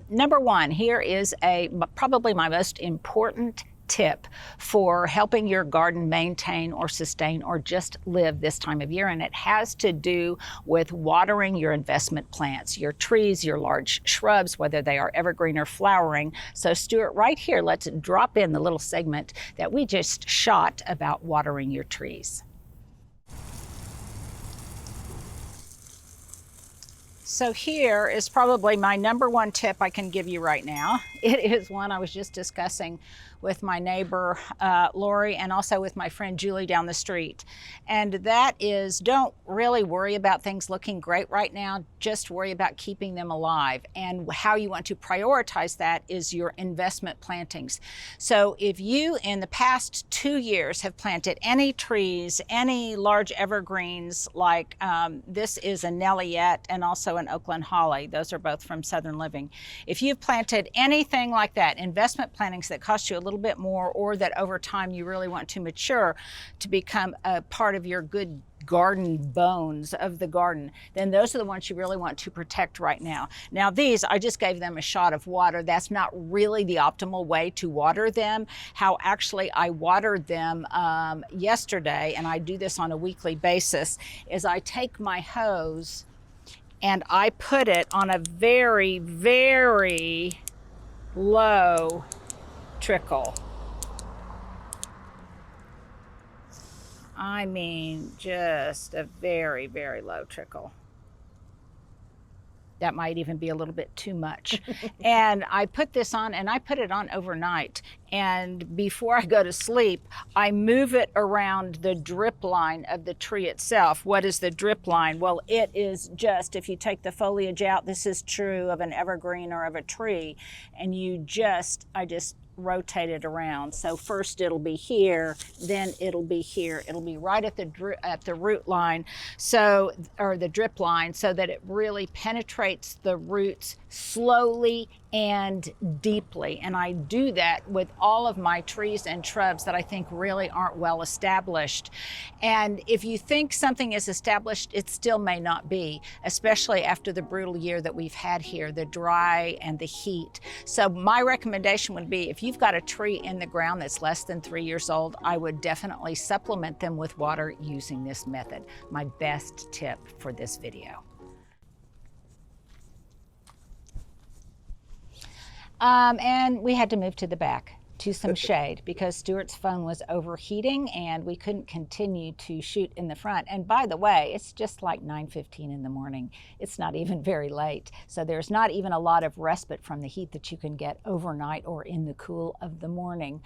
Number one, here is probably my most important tip for helping your garden maintain or sustain or just live this time of year, and it has to do with watering your investment plants, your trees, your large shrubs, whether they are evergreen or flowering. So Stuart, right here, let's drop in the little segment that we just shot about watering your trees. So here is probably my number one tip I can give you right now. It is one I was just discussing with my neighbor, Lori, and also with my friend Julie down the street. And that is, don't really worry about things looking great right now, just worry about keeping them alive. And how you want to prioritize that is your investment plantings. So if you, in the past 2 years, have planted any trees, any large evergreens, like this is a Nelliette and also an Oakland Holly. Those are both from Southern Living. If you've planted anything like that, investment plantings that cost you a little bit more, or that over time you really want to mature to become a part of your good garden bones of the garden, then those are the ones you really want to protect right now. Now these, I just gave them a shot of water. That's not really the optimal way to water them. How actually I watered them yesterday, and I do this on a weekly basis, is I take my hose and I put it on a very, very low trickle. I mean, just a very, very low trickle. That might even be a little bit too much. And I put this on, and I put it on overnight. And before I go to sleep, I move it around the drip line of the tree itself. What is the drip line? Well, it is just, if you take the foliage out, this is true of an evergreen or of a tree, and I just rotate it around. So first it'll be here, then it'll be here. It'll be right at the root line, or the drip line, so that it really penetrates the roots slowly and deeply. And I do that with all of my trees and shrubs that I think really aren't well established. And if you think something is established, it still may not be, especially after the brutal year that we've had here, the dry and the heat. So my recommendation would be, if you've got a tree in the ground that's less than 3 years old, I would definitely supplement them with water using this method. My best tip for this video. And we had to move to the back to some shade because Stuart's phone was overheating and we couldn't continue to shoot in the front. And by the way, it's just like 9:15 in the morning. It's not even very late. So there's not even a lot of respite from the heat that you can get overnight or in the cool of the morning.